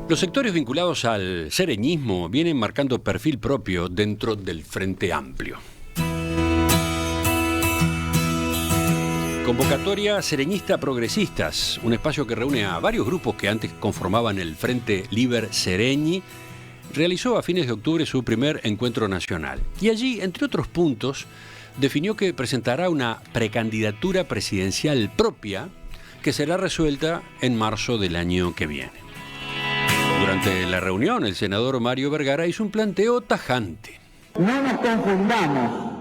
Los sectores vinculados al sereñismo vienen marcando perfil propio dentro del Frente Amplio. Convocatoria Sereñista Progresistas, un espacio que reúne a varios grupos que antes conformaban el Frente Liber Sereñi, realizó a fines de octubre su primer encuentro nacional. Y allí, entre otros puntos, definió que presentará una precandidatura presidencial propia que será resuelta en marzo del año que viene. Durante la reunión, el senador Mario Vergara hizo un planteo tajante. No nos confundamos.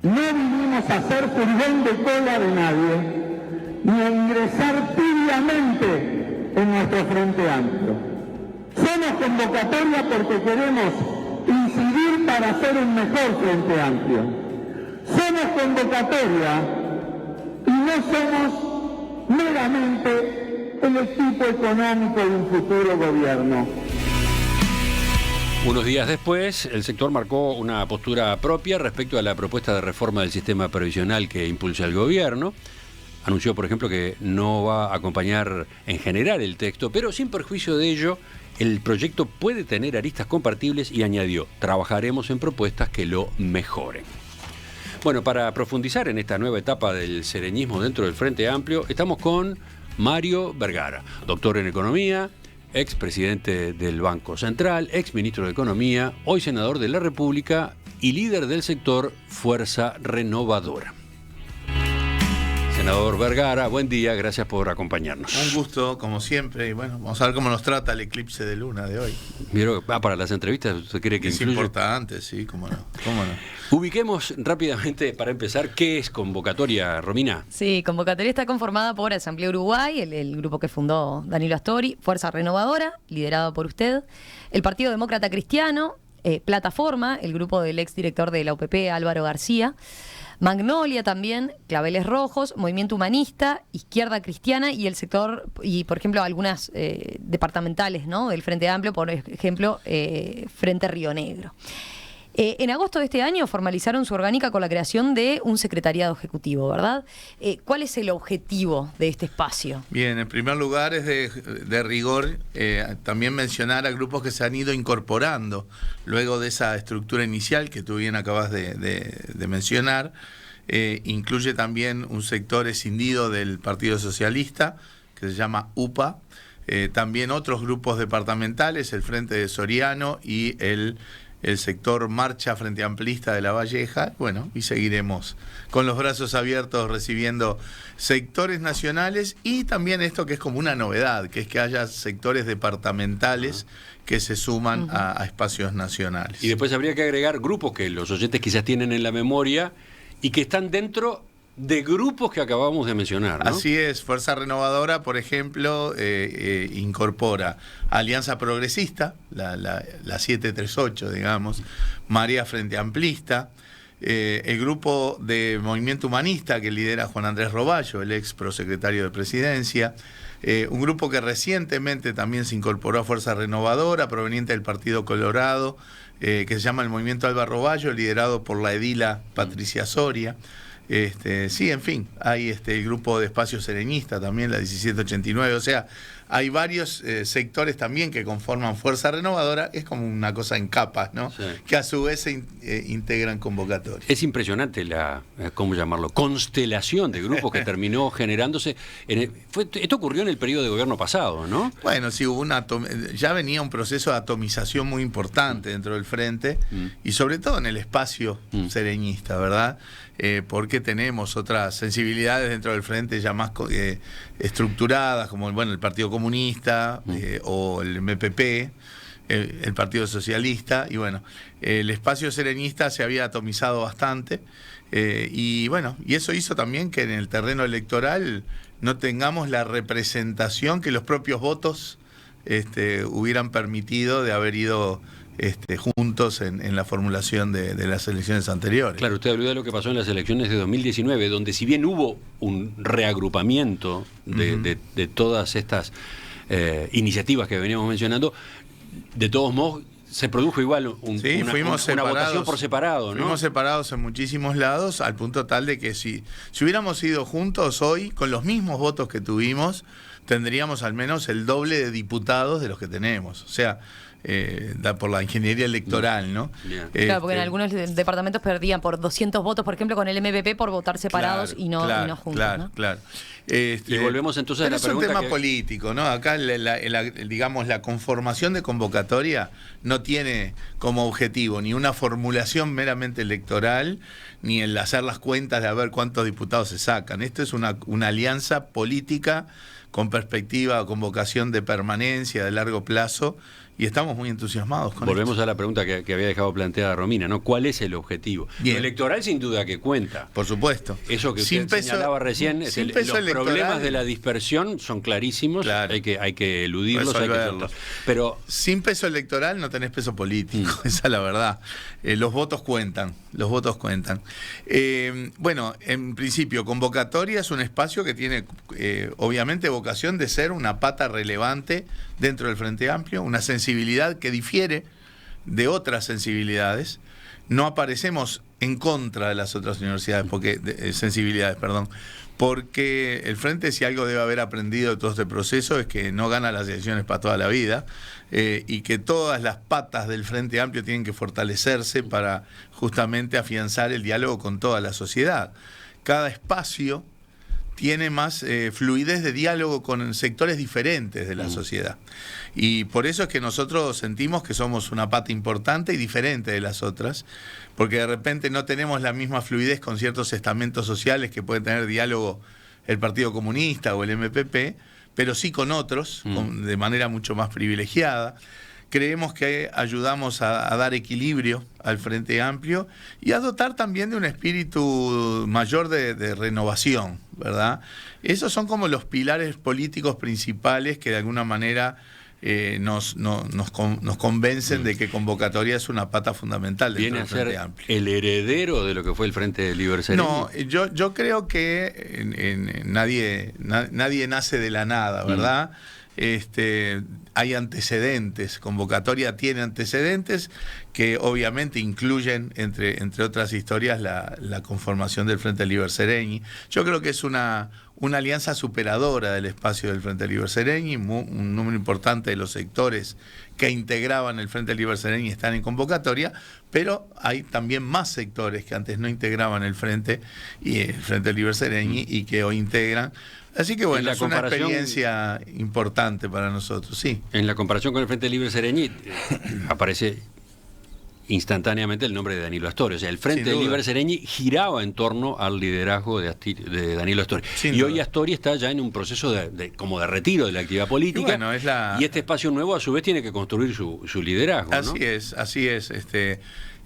No vinimos a hacer furgón de cola de nadie, ni a ingresar tibiamente en nuestro Frente Amplio. Somos convocatoria porque queremos incidir para hacer un mejor Frente Amplio. Somos convocatoria y no somos meramente el equipo económico de un futuro gobierno. Unos días después, el sector marcó una postura propia respecto a la propuesta de reforma del sistema previsional que impulsa el gobierno. Anunció, por ejemplo, que no va a acompañar en general el texto, pero sin perjuicio de ello, el proyecto puede tener aristas compartibles y añadió, trabajaremos en propuestas que lo mejoren. Bueno, para profundizar en esta nueva etapa del sereñismo dentro del Frente Amplio, estamos con Mario Vergara, doctor en Economía, ex presidente del Banco Central, ex ministro de Economía, hoy senador de la República y líder del sector Fuerza Renovadora. Senador Vergara, buen día, gracias por acompañarnos. Un gusto, como siempre, y bueno, vamos a ver cómo nos trata el eclipse de luna de hoy. Para las entrevistas, ¿usted cree que es incluye? Importante, sí, cómo no. Ubiquemos rápidamente, para empezar, ¿qué es convocatoria, Romina? Sí, convocatoria está conformada por Asamblea Uruguay, el grupo que fundó Danilo Astori, Fuerza Renovadora, liderado por usted, el Partido Demócrata Cristiano, Plataforma, el grupo del exdirector de la UPP, Álvaro García, Magnolia también, Claveles Rojos, Movimiento Humanista, Izquierda Cristiana y el sector, y por ejemplo algunas departamentales, ¿no?, del Frente Amplio, por ejemplo, Frente Río Negro. En agosto de este año formalizaron su orgánica con la creación de un secretariado ejecutivo, ¿verdad? ¿Cuál es el objetivo de este espacio? Bien, en primer lugar es de rigor también mencionar a grupos que se han ido incorporando luego de esa estructura inicial que tú bien acabas de mencionar. Incluye también un sector escindido del Partido Socialista que se llama UPA. También otros grupos departamentales, el Frente de Soriano y el sector Marcha Frente Amplista de La Valleja, bueno, y seguiremos con los brazos abiertos recibiendo sectores nacionales y también esto que es como una novedad, que es que haya sectores departamentales que se suman a espacios nacionales. Y después habría que agregar grupos que los oyentes quizás tienen en la memoria y que están dentro de grupos que acabamos de mencionar, ¿no? Así es, Fuerza Renovadora, por ejemplo, incorpora Alianza Progresista, la 738, digamos, Marea Frente Amplista, el grupo de Movimiento Humanista que lidera Juan Andrés Roballo, el ex prosecretario de Presidencia, un grupo que recientemente también se incorporó a Fuerza Renovadora, proveniente del Partido Colorado, que se llama el Movimiento Alba Roballo, liderado por la edila Patricia Soria. Sí, en fin, hay el grupo de Espacio Sereñista también, la 1789, o sea, hay varios sectores también que conforman Fuerza Renovadora, es como una cosa en capas, ¿no? Sí. Que a su vez se integran convocatorias. Es impresionante la, ¿cómo llamarlo?, constelación de grupos que terminó generándose. Esto ocurrió en el periodo de gobierno pasado, ¿no? Bueno, sí, ya venía un proceso de atomización muy importante dentro del Frente y sobre todo en el espacio sereñista, ¿verdad? Porque tenemos otras sensibilidades dentro del Frente ya más estructuradas, como el Partido Comunista o el MPP, el Partido Socialista, y bueno, el espacio serenista se había atomizado bastante, y eso hizo también que en el terreno electoral no tengamos la representación que los propios votos hubieran permitido de haber ido juntos en la formulación de las elecciones anteriores. Claro, usted habló de lo que pasó en las elecciones de 2019, donde si bien hubo un reagrupamiento de todas estas iniciativas que veníamos mencionando, de todos modos se produjo igual una votación por separado, ¿no? Fuimos separados en muchísimos lados, al punto tal de que si hubiéramos ido juntos hoy, con los mismos votos que tuvimos, tendríamos al menos el doble de diputados de los que tenemos. O sea, por la ingeniería electoral, ¿no? Claro, porque en algunos departamentos perdían por 200 votos, por ejemplo, con el MPP por votar separados y no juntos. Claro, ¿no? claro. Y volvemos entonces a la pregunta. Es un tema político, ¿no? Acá, digamos, la conformación de convocatoria no tiene como objetivo ni una formulación meramente electoral, ni el hacer las cuentas de a ver cuántos diputados se sacan. Esto es una alianza política con perspectiva, con vocación de permanencia, de largo plazo, y estamos muy entusiasmados con Volvemos esto. a la pregunta que había dejado planteada Romina, ¿no? ¿Cuál es el objetivo? Bien. Lo electoral sin duda que cuenta. Por supuesto. Eso que usted señalaba recién, los problemas de la dispersión son clarísimos, claro, hay que eludirlos, resolverlos. Pero sin peso electoral no tenés peso político, esa es la verdad. Los votos cuentan, los votos cuentan. Bueno, en principio, convocatoria es un espacio que tiene obviamente vocación de ser una pata relevante dentro del Frente Amplio, una sensibilidad que difiere de otras sensibilidades. No aparecemos en contra de las otras universidades, sensibilidades, porque el Frente, si algo debe haber aprendido de todo este proceso, es que no gana las elecciones para toda la vida, y que todas las patas del Frente Amplio tienen que fortalecerse para justamente afianzar el diálogo con toda la sociedad. Cada espacio tiene más fluidez de diálogo con sectores diferentes de la sociedad. Y por eso es que nosotros sentimos que somos una pata importante y diferente de las otras, porque de repente no tenemos la misma fluidez con ciertos estamentos sociales que puede tener diálogo el Partido Comunista o el MPP, pero sí con otros, de manera mucho más privilegiada. Creemos que ayudamos a dar equilibrio al Frente Amplio y a dotar también de un espíritu mayor de renovación, ¿verdad? Esos son como los pilares políticos principales que de alguna manera nos convencen de que convocatoria es una pata fundamental dentro del Frente Amplio. ¿Viene a ser el heredero de lo que fue el Frente Liber Sereñi? No, yo creo que nadie nace de la nada, ¿verdad? Hay antecedentes, convocatoria tiene antecedentes que obviamente incluyen, entre otras historias, la conformación del Frente Liber Sereñi. Yo creo que es una alianza superadora del espacio del Frente Liber Sereñi. Un número importante de los sectores que integraban el Frente Liber Sereñi están en convocatoria, pero hay también más sectores que antes no integraban el Frente Liber Sereñi y que hoy integran. Así que bueno, es una experiencia importante para nosotros, sí. En la comparación con el Frente Liber Sereñi aparece instantáneamente el nombre de Danilo Astori. O sea, el Frente Liber Sereñi giraba en torno al liderazgo de Danilo Astori. Y hoy Astori está ya en un proceso como de retiro de la actividad política. Y, bueno, y este espacio nuevo a su vez tiene que construir su liderazgo, ¿no? Así es.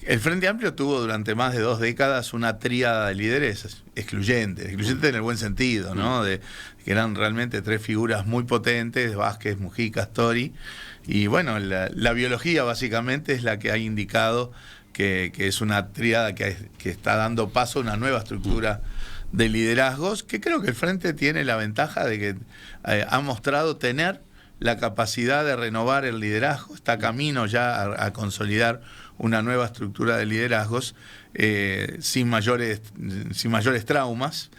El Frente Amplio tuvo durante más de 2 décadas una tríada de líderes excluyente en el buen sentido, ¿no? Que eran realmente 3 figuras muy potentes: Vázquez, Mujica, Astori. Y bueno, la biología básicamente es la que ha indicado que es una tríada que está dando paso a una nueva estructura de liderazgos, que creo que el Frente tiene la ventaja de que ha mostrado tener la capacidad de renovar el liderazgo, está camino ya a consolidar una nueva estructura de liderazgos sin mayores traumas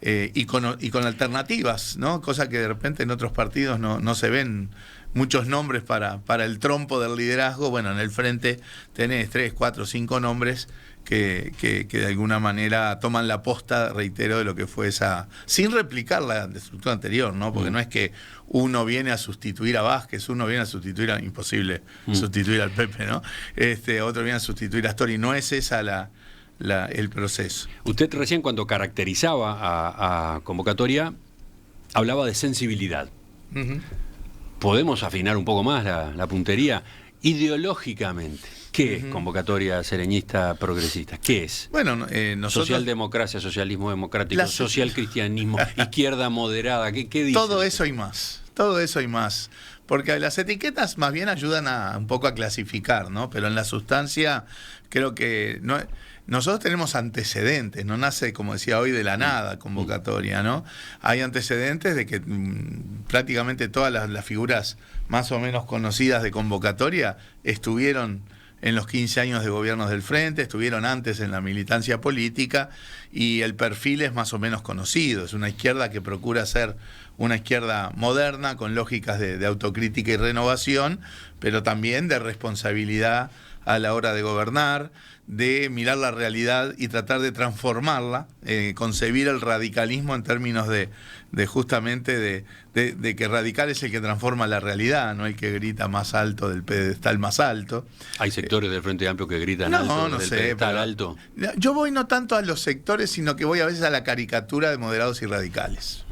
y con alternativas, ¿no? Cosa que de repente en otros partidos no se ven muchos nombres para el trompo del liderazgo. Bueno, en el Frente tenés 3, 4, 5 nombres que de alguna manera toman la posta, reitero, de lo que fue esa, sin replicar la estructura anterior, ¿no? Porque no es que uno viene a sustituir a Vázquez, uno viene a sustituir imposible sustituir al Pepe, ¿no? Otro viene a sustituir a Astori. No es esa el proceso. Usted recién, cuando caracterizaba a convocatoria, hablaba de sensibilidad. ¿Podemos afinar un poco más la puntería? Ideológicamente, ¿qué es convocatoria sereñista progresista? ¿Qué es? Bueno, nosotros... Socialdemocracia, socialismo democrático, socialcristianismo, izquierda moderada, ¿qué dice? Todo eso y más. Porque las etiquetas más bien ayudan un poco a clasificar, ¿no? Pero en la sustancia creo que nosotros tenemos antecedentes, no nace, como decía hoy, de la nada convocatoria, ¿no? Hay antecedentes de que prácticamente todas las figuras más o menos conocidas de convocatoria estuvieron en los 15 años de gobiernos del Frente, estuvieron antes en la militancia política, y el perfil es más o menos conocido. Es una izquierda que procura ser una izquierda moderna, con lógicas de autocrítica y renovación, pero también de responsabilidad a la hora de gobernar, de mirar la realidad y tratar de transformarla, concebir el radicalismo en términos de justamente de que radical es el que transforma la realidad, no el que grita más alto del pedestal más alto. Hay sectores del Frente Amplio que gritan alto, del pedestal alto. Yo voy no tanto a los sectores, sino que voy a veces a la caricatura de moderados y radicales,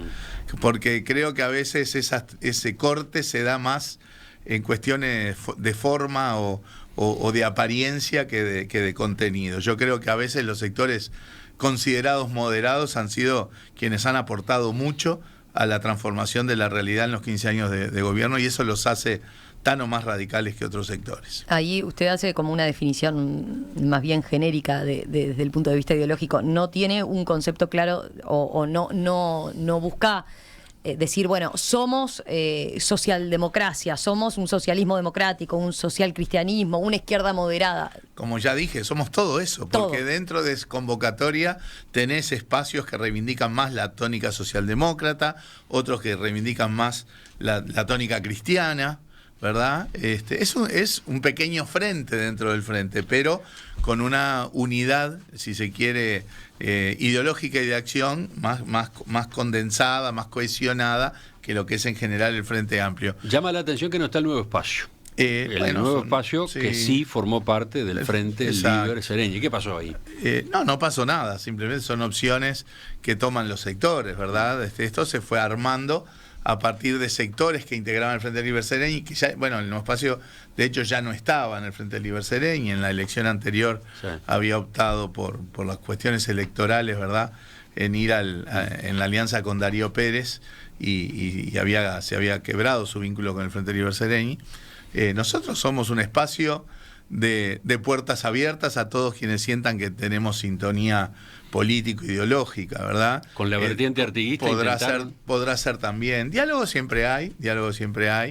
porque creo que a veces ese corte se da más en cuestiones de forma o de apariencia que de contenido. Yo creo que a veces los sectores considerados moderados han sido quienes han aportado mucho a la transformación de la realidad en los 15 años de gobierno, y eso los hace tan o más radicales que otros sectores. Ahí usted hace como una definición más bien genérica desde el punto de vista ideológico. No tiene un concepto claro o no busca decir, bueno, somos socialdemocracia, somos un socialismo democrático, un socialcristianismo, una izquierda moderada. Como ya dije, somos todo eso, porque dentro de convocatoria tenés espacios que reivindican más la tónica socialdemócrata, otros que reivindican más la tónica cristiana, ¿verdad? Es un pequeño frente dentro del frente, pero con una unidad, si se quiere, ideológica y de acción más condensada, más cohesionada que lo que es en general el Frente Amplio. Llama la atención que no está el Nuevo Espacio. Nuevo Espacio que sí formó parte del Frente Libre Sereñi. ¿Qué pasó ahí? No pasó nada, simplemente son opciones que toman los sectores, ¿verdad? Esto se fue armando a partir de sectores que integraban el Frente Libre Sereñi, que ya, el Nuevo Espacio de hecho ya no estaba en el Frente Libre Sereñi, en la elección anterior había optado por las cuestiones electorales, ¿verdad?, en ir en la alianza con Darío Pérez, y se había quebrado su vínculo con el Frente Libre Sereñi. Nosotros somos un espacio de puertas abiertas a todos quienes sientan que tenemos sintonía político-ideológica, ¿verdad? Con la vertiente artiguista podrá ser también. Diálogo siempre hay.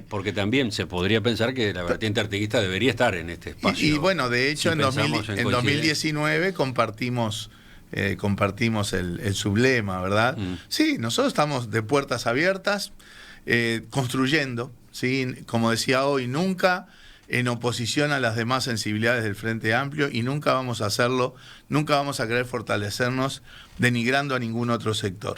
Porque también se podría pensar que la vertiente artiguista debería estar en este espacio. Y bueno, de hecho, en 2019 compartimos el sublema, ¿verdad? Sí, nosotros estamos de puertas abiertas, construyendo, ¿sí? Como decía hoy, nunca en oposición a las demás sensibilidades del Frente Amplio, y nunca vamos a hacerlo, nunca vamos a querer fortalecernos denigrando a ningún otro sector,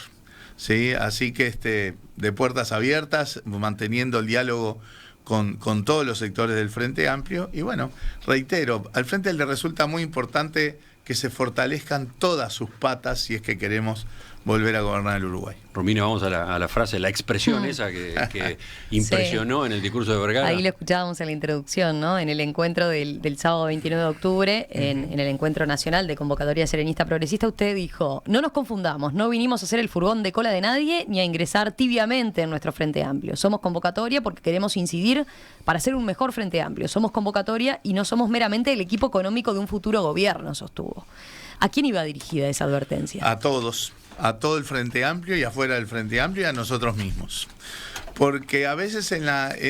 ¿sí? Así que de puertas abiertas, manteniendo el diálogo con todos los sectores del Frente Amplio. Y bueno, reitero, al Frente le resulta muy importante que se fortalezcan todas sus patas si es que queremos volver a gobernar el Uruguay. Romina, vamos a la frase, la expresión esa que impresionó en el discurso de Vergara. Ahí lo escuchábamos en la introducción, ¿no? En el encuentro del sábado 29 de octubre, en el encuentro nacional de convocatoria serenista progresista, usted dijo: no nos confundamos, no vinimos a ser el furgón de cola de nadie ni a ingresar tibiamente en nuestro Frente Amplio. Somos convocatoria porque queremos incidir para ser un mejor Frente Amplio. Somos convocatoria y no somos meramente el equipo económico de un futuro gobierno, sostuvo. ¿A quién iba dirigida esa advertencia? A todos. A todo el Frente Amplio y afuera del Frente Amplio, y a nosotros mismos. Porque a veces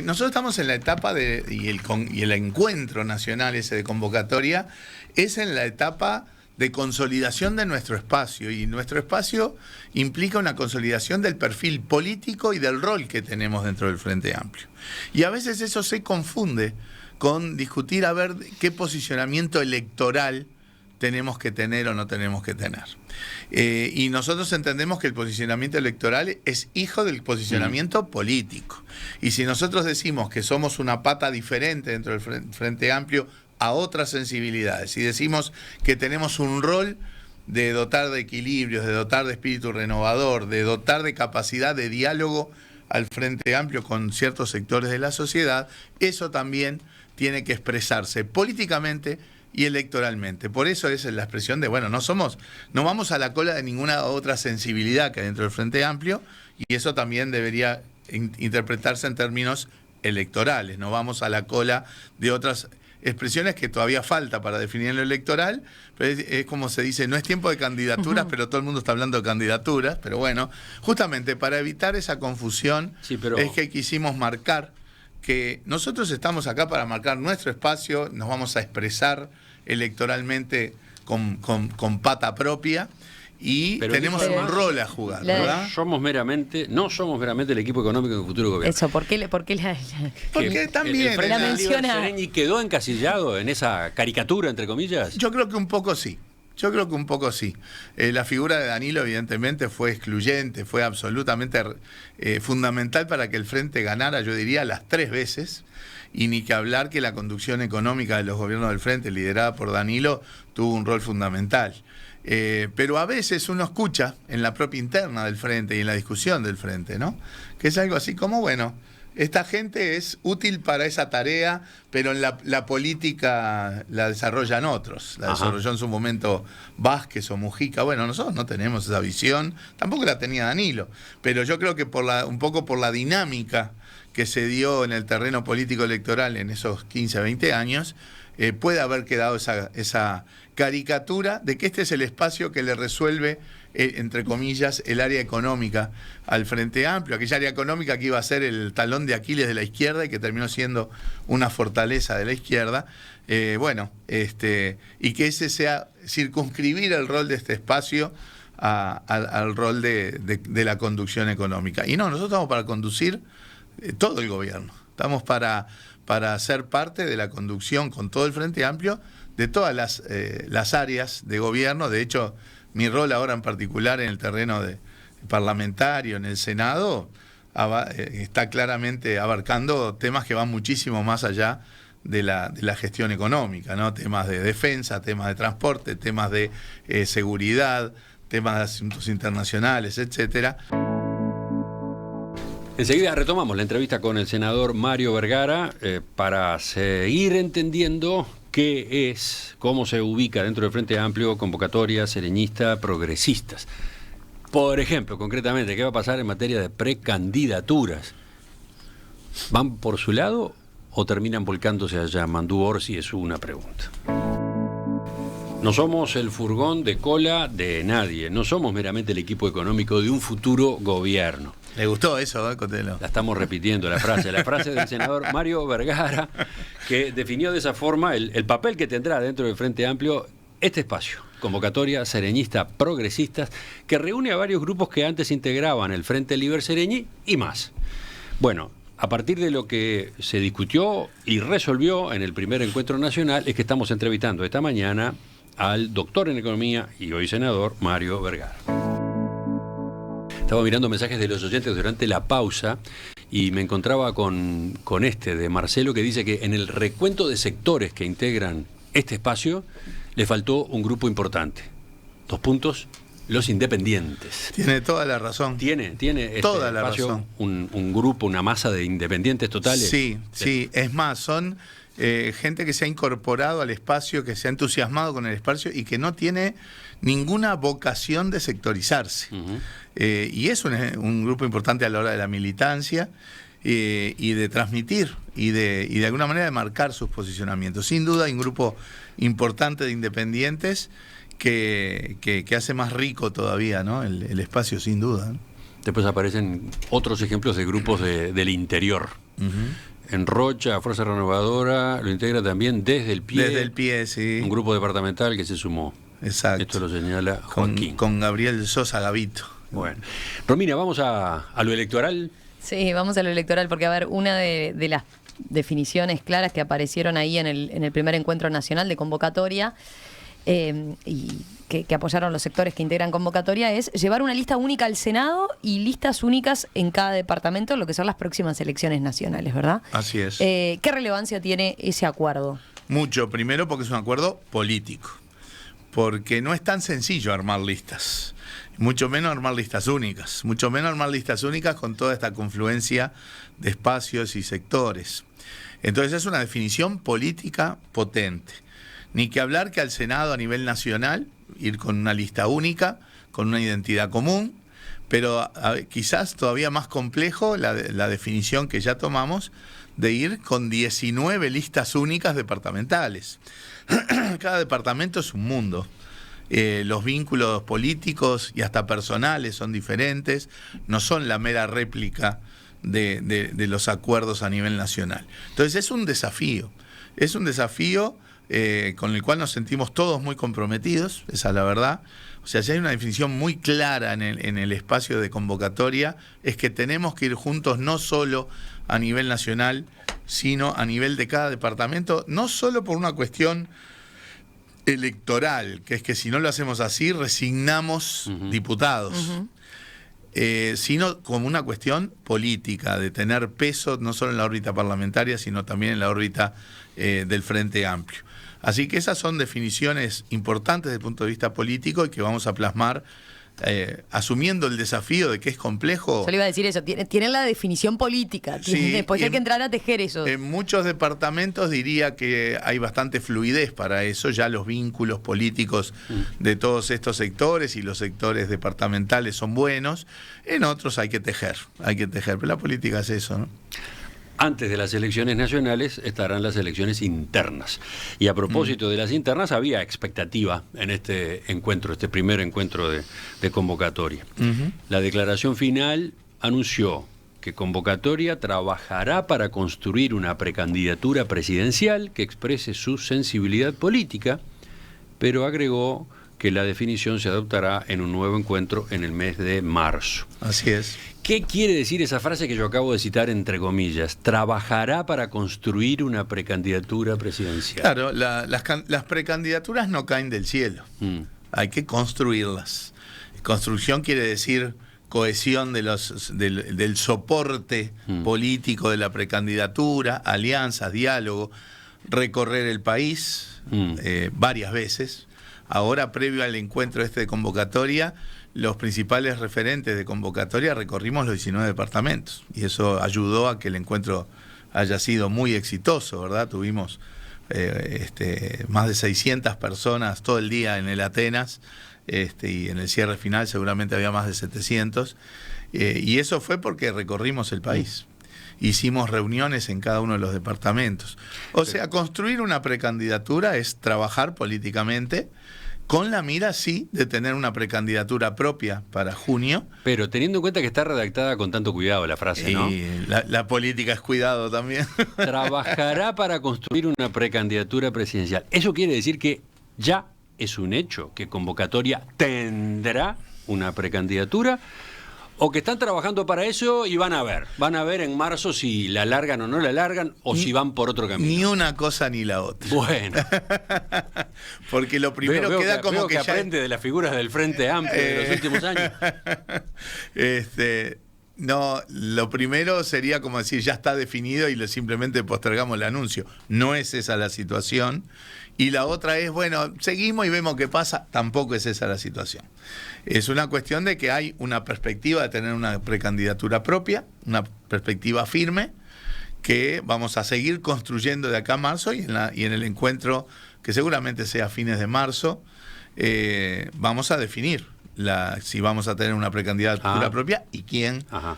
nosotros estamos en la etapa y el encuentro nacional ese de convocatoria es en la etapa de consolidación de nuestro espacio, y nuestro espacio implica una consolidación del perfil político y del rol que tenemos dentro del Frente Amplio. Y a veces eso se confunde con discutir a ver qué posicionamiento electoral tenemos que tener o no tenemos que tener. Y nosotros entendemos que el posicionamiento electoral es hijo del posicionamiento político. Y si nosotros decimos que somos una pata diferente dentro del Frente Amplio a otras sensibilidades, y decimos que tenemos un rol de dotar de equilibrios, de dotar de espíritu renovador, de dotar de capacidad de diálogo al Frente Amplio con ciertos sectores de la sociedad, eso también tiene que expresarse políticamente y electoralmente. Por eso es la expresión de, no vamos a la cola de ninguna otra sensibilidad que hay dentro del Frente Amplio, y eso también debería interpretarse en términos electorales. No vamos a la cola de otras expresiones que todavía falta para definir en lo electoral, pero es como se dice, no es tiempo de candidaturas, pero todo el mundo está hablando de candidaturas, pero bueno, justamente para evitar esa confusión es que quisimos marcar que nosotros estamos acá para marcar nuestro espacio, nos vamos a expresar electoralmente con pata propia, y tenemos un rol a jugar, ¿verdad? No somos meramente el equipo económico del futuro gobierno. Eso, ¿por qué Porque también el Frente la menciona? Sereñi quedó encasillado en esa caricatura, entre comillas. Yo creo que un poco sí. La figura de Danilo evidentemente fue excluyente, fue absolutamente fundamental para que el Frente ganara, yo diría, las 3 veces, y ni que hablar que la conducción económica de los gobiernos del Frente, liderada por Danilo, tuvo un rol fundamental. Pero a veces uno escucha en la propia interna del Frente y en la discusión del Frente, ¿no? Que es algo así como, bueno, esta gente es útil para esa tarea, pero en la política la desarrollan otros. La desarrolló en su momento Vázquez o Mujica. Bueno, nosotros no tenemos esa visión, tampoco la tenía Danilo, pero yo creo que un poco por la dinámica que se dio en el terreno político electoral en esos 15, 20 años, puede haber quedado esa caricatura de que este es el espacio que le resuelve, entre comillas, el área económica al Frente Amplio, aquella área económica que iba a ser el talón de Aquiles de la izquierda y que terminó siendo una fortaleza de la izquierda, y que ese sea circunscribir el rol de este espacio al rol de la conducción económica. Y no, nosotros estamos para conducir todo el gobierno, estamos para ser parte de la conducción con todo el Frente Amplio de todas las áreas de gobierno. De hecho, mi rol ahora en particular en el terreno parlamentario, en el Senado, está claramente abarcando temas que van muchísimo más allá de la gestión económica, ¿no? Temas de defensa, temas de transporte, temas de seguridad, temas de asuntos internacionales, etcétera. Enseguida retomamos la entrevista con el senador Mario Vergara para seguir entendiendo qué es, cómo se ubica dentro del Frente Amplio, convocatoria, sereñista, progresistas. Por ejemplo, concretamente, ¿qué va a pasar en materia de precandidaturas? ¿Van por su lado o terminan volcándose allá? Mandú Orsi es una pregunta. No somos el furgón de cola de nadie, no somos meramente el equipo económico de un futuro gobierno. ¿Le gustó eso, Cotelo? La estamos repitiendo, la frase del senador Mario Vergara, que definió de esa forma el papel que tendrá dentro del Frente Amplio este espacio, convocatoria sereñista progresistas, que reúne a varios grupos que antes integraban el Frente Liber Sereñi y más. Bueno, a partir de lo que se discutió y resolvió en el primer encuentro nacional, es que estamos entrevistando esta mañana al doctor en economía y hoy senador Mario Vergara. Estaba mirando mensajes de los oyentes durante la pausa y me encontraba con este de Marcelo, que dice que en el recuento de sectores que integran este espacio le faltó un grupo importante. 2 puntos, los independientes. Tiene toda la razón. Tiene este toda la espacio razón. Un grupo, una masa de independientes totales. Sí. Es más, son gente que se ha incorporado al espacio, que se ha entusiasmado con el espacio y que no tiene ninguna vocación de sectorizarse. Y es un grupo importante a la hora de la militancia y de transmitir y de alguna manera de marcar sus posicionamientos. Sin duda hay un grupo importante de independientes que hace más rico todavía, ¿no? el espacio, sin duda, ¿no? Después aparecen otros ejemplos de grupos del interior. En Rocha, Fuerza Renovadora lo integra también desde el pie. Desde el pie, sí. Un grupo departamental que se sumó. Exacto. Esto lo señala Joaquín. Con Gabriel Sosa Gavito. Bueno. Romina, vamos a lo electoral. Sí, vamos a lo electoral, porque a ver, una de las definiciones claras que aparecieron ahí en el primer encuentro nacional de convocatoria y que apoyaron los sectores que integran convocatoria es llevar una lista única al Senado y listas únicas en cada departamento, lo que son las próximas elecciones nacionales, ¿verdad? Así es. ¿Qué relevancia tiene ese acuerdo? Mucho. Primero porque es un acuerdo político, porque no es tan sencillo armar listas, mucho menos armar listas únicas, con toda esta confluencia de espacios y sectores. Entonces es una definición política potente. Ni que hablar que al Senado a nivel nacional ir con una lista única, con una identidad común, pero quizás todavía más complejo la definición que ya tomamos de ir con 19 listas únicas departamentales. Cada departamento es un mundo. Los vínculos políticos y hasta personales son diferentes, no son la mera réplica de los acuerdos a nivel nacional. Entonces es un desafío con el cual nos sentimos todos muy comprometidos, esa es la verdad. O sea, si hay una definición muy clara en el espacio de convocatoria, es que tenemos que ir juntos no solo a nivel nacional, sino a nivel de cada departamento, no solo por una cuestión electoral, que es que si no lo hacemos así, resignamos diputados, sino como una cuestión política, de tener peso no solo en la órbita parlamentaria, sino también en la órbita del Frente Amplio. Así que esas son definiciones importantes desde el punto de vista político y que vamos a plasmar asumiendo el desafío de que es complejo. Yo le iba a decir eso, tienen la definición política, después hay que entrar a tejer eso. En muchos departamentos diría que hay bastante fluidez para eso, ya los vínculos políticos de todos estos sectores y los sectores departamentales son buenos, en otros hay que tejer, pero la política es eso, ¿no? Antes de las elecciones nacionales estarán las elecciones internas. Y a propósito de las internas, había expectativa en este encuentro, este primer encuentro de convocatoria. La declaración final anunció que convocatoria trabajará para construir una precandidatura presidencial que exprese su sensibilidad política, pero agregó que la definición se adoptará en un nuevo encuentro en el mes de marzo. Así es. ¿Qué quiere decir esa frase que yo acabo de citar entre comillas? Trabajará para construir una precandidatura presidencial. Claro, las precandidaturas no caen del cielo. Hay que construirlas. Construcción quiere decir cohesión del soporte político de la precandidatura, alianzas, diálogo, recorrer el país varias veces. Ahora, previo al encuentro de convocatoria, los principales referentes de convocatoria recorrimos los 19 departamentos y eso ayudó a que el encuentro haya sido muy exitoso, ¿verdad? Tuvimos más de 600 personas todo el día en el Atenas y en el cierre final seguramente había más de 700 y eso fue porque recorrimos el país. Hicimos reuniones en cada uno de los departamentos. O sea, construir una precandidatura es trabajar políticamente con la mira, sí, de tener una precandidatura propia para junio. Pero teniendo en cuenta que está redactada con tanto cuidado la frase, ¿no? Y la política es cuidado también. Trabajará para construir una precandidatura presidencial. Eso quiere decir que ya es un hecho que convocatoria tendrá una precandidatura, o que están trabajando para eso y van a ver en marzo si la largan o no la largan, o si van por otro camino. Ni una cosa ni la otra. Bueno. Porque lo primero queda como que ya aprende de las figuras del Frente Amplio de los últimos años. No, lo primero sería como decir, ya está definido y simplemente postergamos el anuncio. No es esa la situación. Y la otra es, bueno, seguimos y vemos qué pasa. Tampoco es esa la situación. Es una cuestión de que hay una perspectiva de tener una precandidatura propia, una perspectiva firme, que vamos a seguir construyendo de acá a marzo y en el encuentro, que seguramente sea a fines de marzo, vamos a definir si vamos a tener una precandidatura propia y quién, van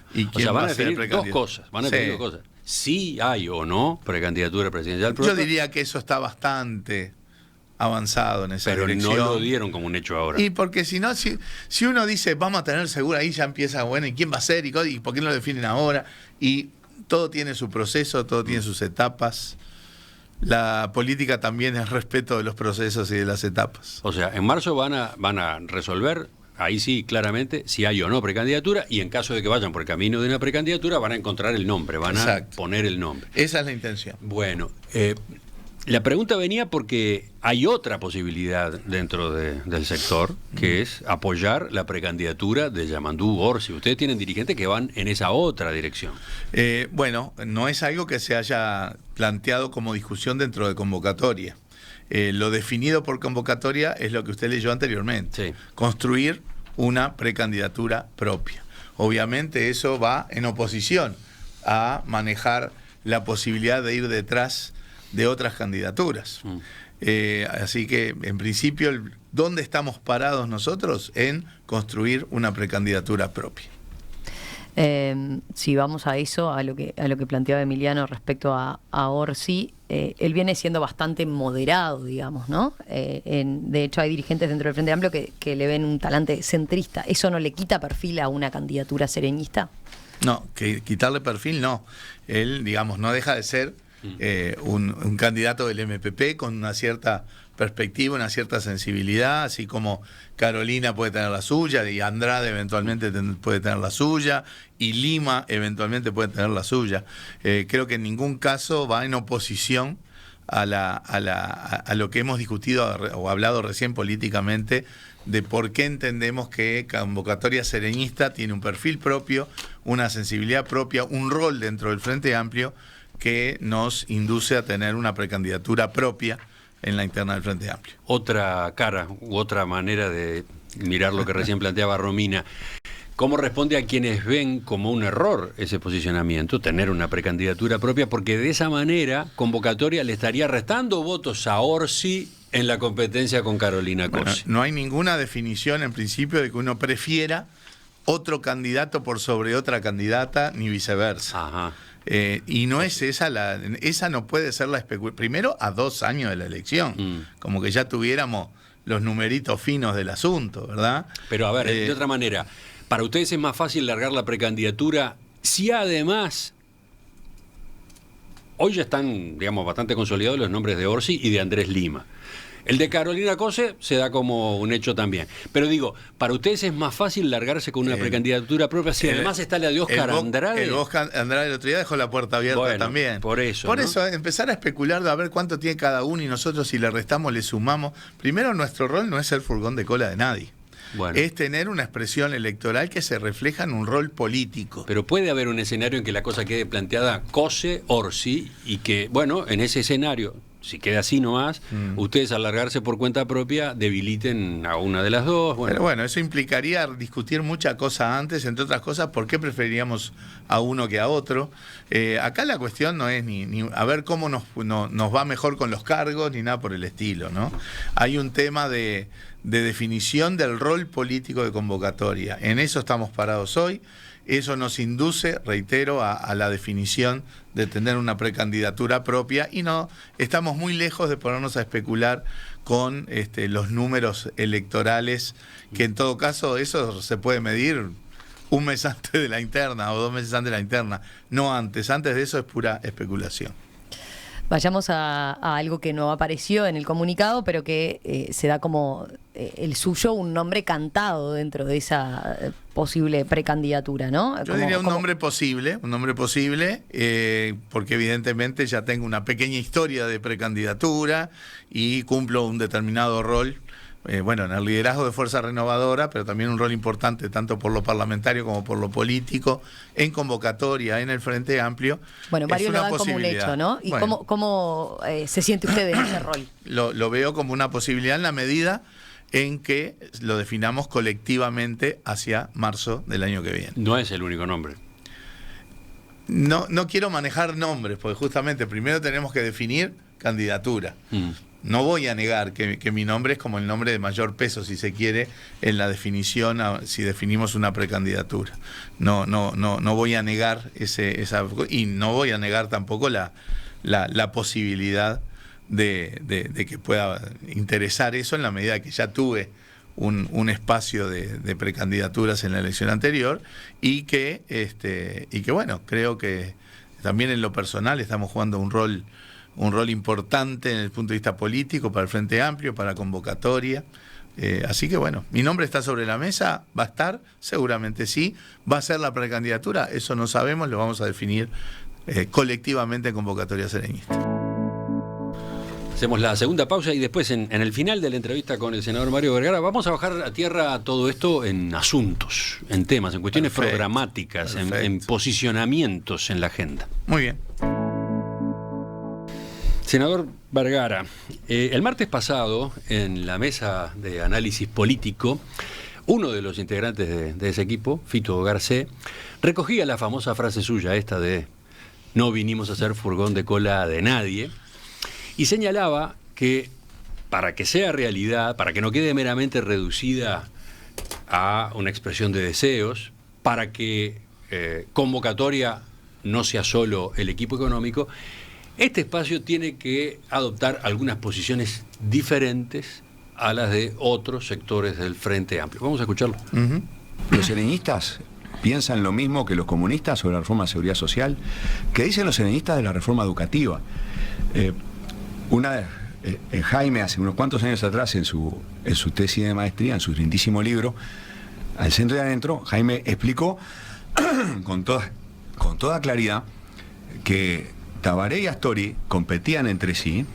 a definir dos cosas. Van a definir dos cosas. Si hay o no precandidatura presidencial propia. Yo diría que eso está bastante avanzado en esa dirección. Pero no lo dieron como un hecho ahora. Y porque si no, si uno dice vamos a tener seguro, ahí ya empieza, bueno, ¿y quién va a ser? ¿Y por qué no lo definen ahora? Y todo tiene su proceso, todo tiene sus etapas. La política también es respeto de los procesos y de las etapas. O sea, en marzo van a resolver, ahí sí, claramente, si hay o no precandidatura, y en caso de que vayan por el camino de una precandidatura, van a encontrar el nombre, van a poner el nombre. Esa es la intención. Bueno, la pregunta venía porque hay otra posibilidad dentro del sector, que es apoyar la precandidatura de Yamandú Orsi. Ustedes tienen dirigentes que van en esa otra dirección. Bueno, no es algo que se haya planteado como discusión dentro de convocatoria. Lo definido por convocatoria es lo que usted leyó anteriormente. Sí. Construir una precandidatura propia. Obviamente eso va en oposición a manejar la posibilidad de ir detrás de otras candidaturas. Así que, en principio, ¿Dónde estamos parados nosotros? En construir una precandidatura propia. Si vamos a eso, a lo que planteaba Emiliano respecto a Orsi, él viene siendo bastante moderado, digamos, ¿no? De hecho, hay dirigentes dentro del Frente Amplio que le ven un talante centrista. ¿Eso no le quita perfil a una candidatura sereñista? No, que quitarle perfil no. Él, digamos, no deja de ser un candidato del MPP con una cierta perspectiva, una cierta sensibilidad, así como Carolina puede tener la suya, y Andrade eventualmente puede tener la suya, y Lima eventualmente puede tener la suya. Creo que en ningún caso va en oposición a lo que hemos discutido o hablado recién políticamente, de por qué entendemos que Convocatoria Sereñista tiene un perfil propio, una sensibilidad propia, un rol dentro del Frente Amplio que nos induce a tener una precandidatura propia en la interna del Frente Amplio. Otra cara u otra manera de mirar lo que recién planteaba Romina. ¿Cómo responde a quienes ven como un error ese posicionamiento, tener una precandidatura propia? Porque de esa manera Convocatoria le estaría restando votos a Orsi en la competencia con Carolina Cose. Bueno, no hay ninguna definición en principio de que uno prefiera otro candidato por sobre otra candidata, ni viceversa. Ajá. Y no es esa esa no puede ser la especulación. Primero, a 2 años de la elección, como que ya tuviéramos los numeritos finos del asunto, ¿verdad? Pero a ver, de otra manera, para ustedes es más fácil largar la precandidatura si además hoy ya están, digamos, bastante consolidados los nombres de Orsi y de Andrés Lima. El de Carolina Cose se da como un hecho también. Pero digo, ¿para ustedes es más fácil largarse con una precandidatura propia si además está la de Óscar Andrade? El Óscar Andrade el otro día dejó la puerta abierta también. Por eso, Por ¿no? eso, empezar a especular, a ver cuánto tiene cada uno y nosotros si le restamos, le sumamos. Primero, nuestro rol no es ser furgón de cola de nadie. Bueno. Es tener una expresión electoral que se refleja en un rol político. Pero puede haber un escenario en que la cosa quede planteada Cose, Orsi, y que, bueno, en ese escenario, si queda así nomás, ustedes al largarse por cuenta propia debiliten a una de las dos. Bueno. Pero bueno, eso implicaría discutir muchas cosas antes, entre otras cosas, por qué preferiríamos a uno que a otro. Acá la cuestión no es ni a ver cómo nos va mejor con los cargos, ni nada por el estilo, ¿no? Hay un tema de definición del rol político de Convocatoria. En eso estamos parados hoy. Eso nos induce, reitero, a la definición de tener una precandidatura propia, y no estamos muy lejos de ponernos a especular con los números electorales, que en todo caso eso se puede medir un mes antes de la interna o 2 meses antes de la interna, no antes. Antes de eso es pura especulación. Vayamos a algo que no apareció en el comunicado, pero que se da como el suyo, un nombre cantado dentro de esa posible precandidatura, ¿no? Yo diría un nombre posible, porque evidentemente ya tengo una pequeña historia de precandidatura y cumplo un determinado rol. En el liderazgo de Fuerza Renovadora, pero también un rol importante tanto por lo parlamentario como por lo político, en Convocatoria, en el Frente Amplio. Bueno, varios lo dan como un hecho, ¿no? ¿Y cómo se siente usted en ese rol? Lo veo como una posibilidad en la medida en que lo definamos colectivamente hacia marzo del año que viene. No es el único nombre. No quiero manejar nombres, porque justamente primero tenemos que definir candidatura. No voy a negar que mi nombre es como el nombre de mayor peso, si se quiere, en la definición, si definimos una precandidatura. No voy a negar esa, y no voy a negar tampoco la posibilidad de que pueda interesar eso en la medida que ya tuve un espacio de precandidaturas en la elección anterior, y que bueno, creo que también en lo personal estamos jugando un rol importante en el punto de vista político para el Frente Amplio, para Convocatoria. Así que bueno, mi nombre está sobre la mesa, va a estar, seguramente sí. ¿Va a ser la precandidatura? Eso no sabemos, lo vamos a definir colectivamente en Convocatoria Sereñista. Hacemos la segunda pausa y después en el final de la entrevista con el senador Mario Vergara vamos a bajar a tierra todo esto en asuntos, en temas, en cuestiones programáticas, en posicionamientos en la agenda. Muy bien. Senador Vergara, el martes pasado, en la mesa de análisis político, uno de los integrantes de ese equipo, Fito Garcés, recogía la famosa frase suya, esta de "no vinimos a ser furgón de cola de nadie", y señalaba que para que sea realidad, para que no quede meramente reducida a una expresión de deseos, para que convocatoria no sea solo el equipo económico, este espacio tiene que adoptar algunas posiciones diferentes a las de otros sectores del Frente Amplio. Vamos a escucharlo. Uh-huh. Los sereñistas piensan lo mismo que los comunistas sobre la reforma de seguridad social, que dicen los sereñistas de la reforma educativa. Jaime, hace unos cuantos años atrás, en su tesis de maestría, en su lindísimo libro, Al centro y adentro, Jaime explicó con toda claridad que Tabaré y Astori competían entre sí,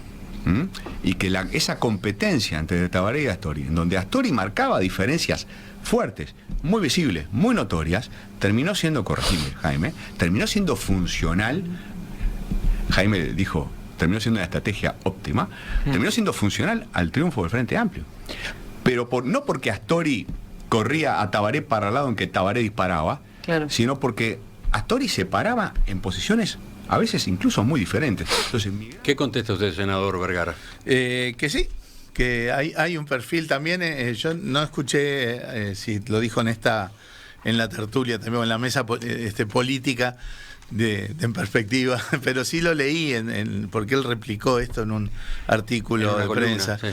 y que esa competencia entre Tabaré y Astori, en donde Astori marcaba diferencias fuertes, muy visibles, muy notorias, terminó siendo corregible, Jaime, terminó siendo funcional. Jaime dijo, terminó siendo una estrategia óptima, terminó siendo funcional al triunfo del Frente Amplio. Pero no porque Astori corría a Tabaré para el lado en que Tabaré disparaba, claro, sino porque Astori se paraba en posiciones a veces incluso muy diferentes. Entonces, ¿qué contesta usted, senador Vergara? Que sí, que hay un perfil también. Yo no escuché si lo dijo en la tertulia también, o en la mesa política en perspectiva, pero sí lo leí porque él replicó esto en un artículo de prensa, sí,